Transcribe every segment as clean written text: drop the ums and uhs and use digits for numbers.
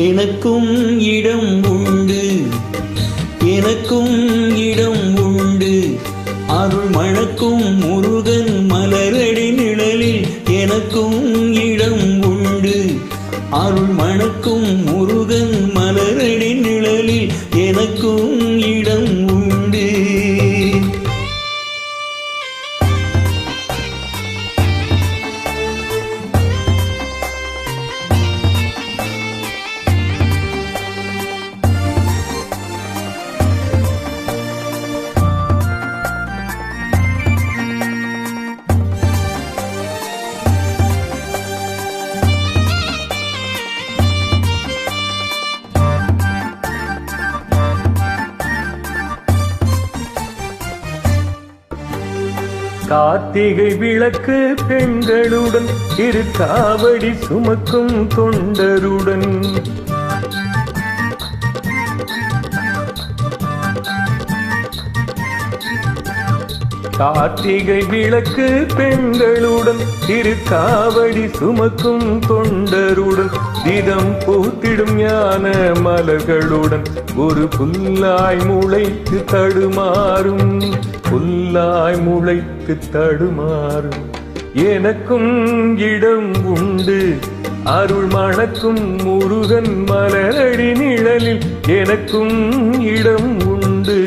எனக்கும் இடம் உண்டு, எனக்கும் இடம் உண்டு. அருள் மணக்கும் முருகன் மலரடி நிழலில் எனக்கும் இடம் உண்டு. அருள் மணக்கும் முருகன் மலரடி நிழலில் எனக்கும் இடம் உண்டு. கார்த்திகை விளக்கு பெண்களுடன் திருக்காவடி சுமக்கும் தொண்டருடன் கார்த்திகை விளக்கு பெண்களுடன் திருக்காவடி சுமக்கும் தொண்டருடன் தினம் பூத்திடும் ஞான மலர்களுடன் ஒரு புல்லாய் முளைத்து தடுமாறும், புல்லாய் முளைத்து தடுமாறும். எனக்கும் இடம் உண்டு, அருள் மணக்கும் முருகன் மலரடி நிழலில் எனக்கும் இடம் உண்டு.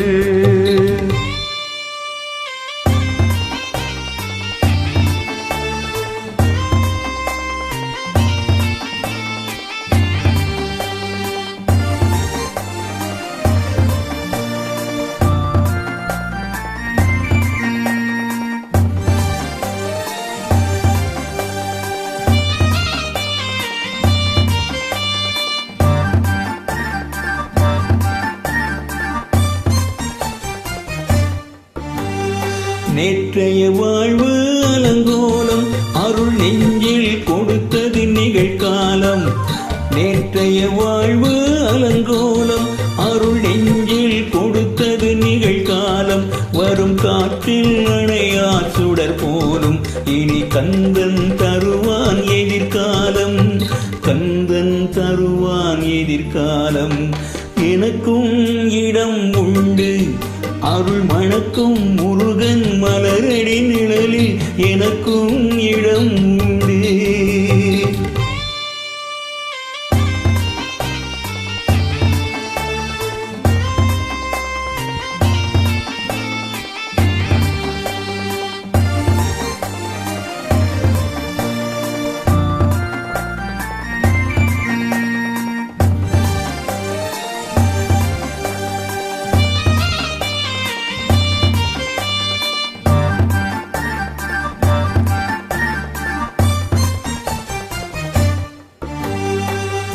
நேற்றைய வாழ்வு அலங்கோலம் அருள் நெஞ்சில் கொடுத்தது நிகழ்காலம். நேற்றைய வாழ்வு அலங்கோலம் அருள் நெஞ்சில் கொடுத்தது நிகழ்காலம். வரும் காற்றில் அணையா சுடர் போலும் இனி கந்தன் தருவான் எதிர்காலம், கந்தன் தருவான் எதிர்காலம். எனக்கும் இடம் உண்டு, அருள் மணக்கும் முருகன் மலரடி நிழலில் எனக்கும் இடம் உண்டு.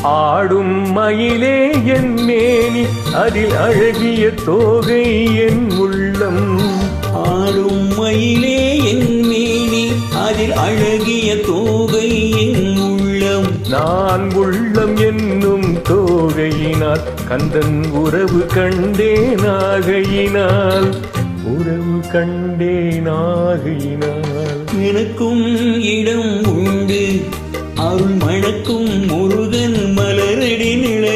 ஆடும் மயிலே என் மேனி அதில் அழகிய தோகை என் உள்ளம். ஆடும் மயிலே என் மேனி அதில் அழகிய தோகை என் உள்ளம். நான் உள்ளம் என்னும் தோகையினால் கந்தன் உறவு கண்டேனாகையினால், உறவு கண்டேனாகையினால். எனக்கும் இடம் உண்டு, அருள் மணக்கும் முருகன் மலரடி நிழலில்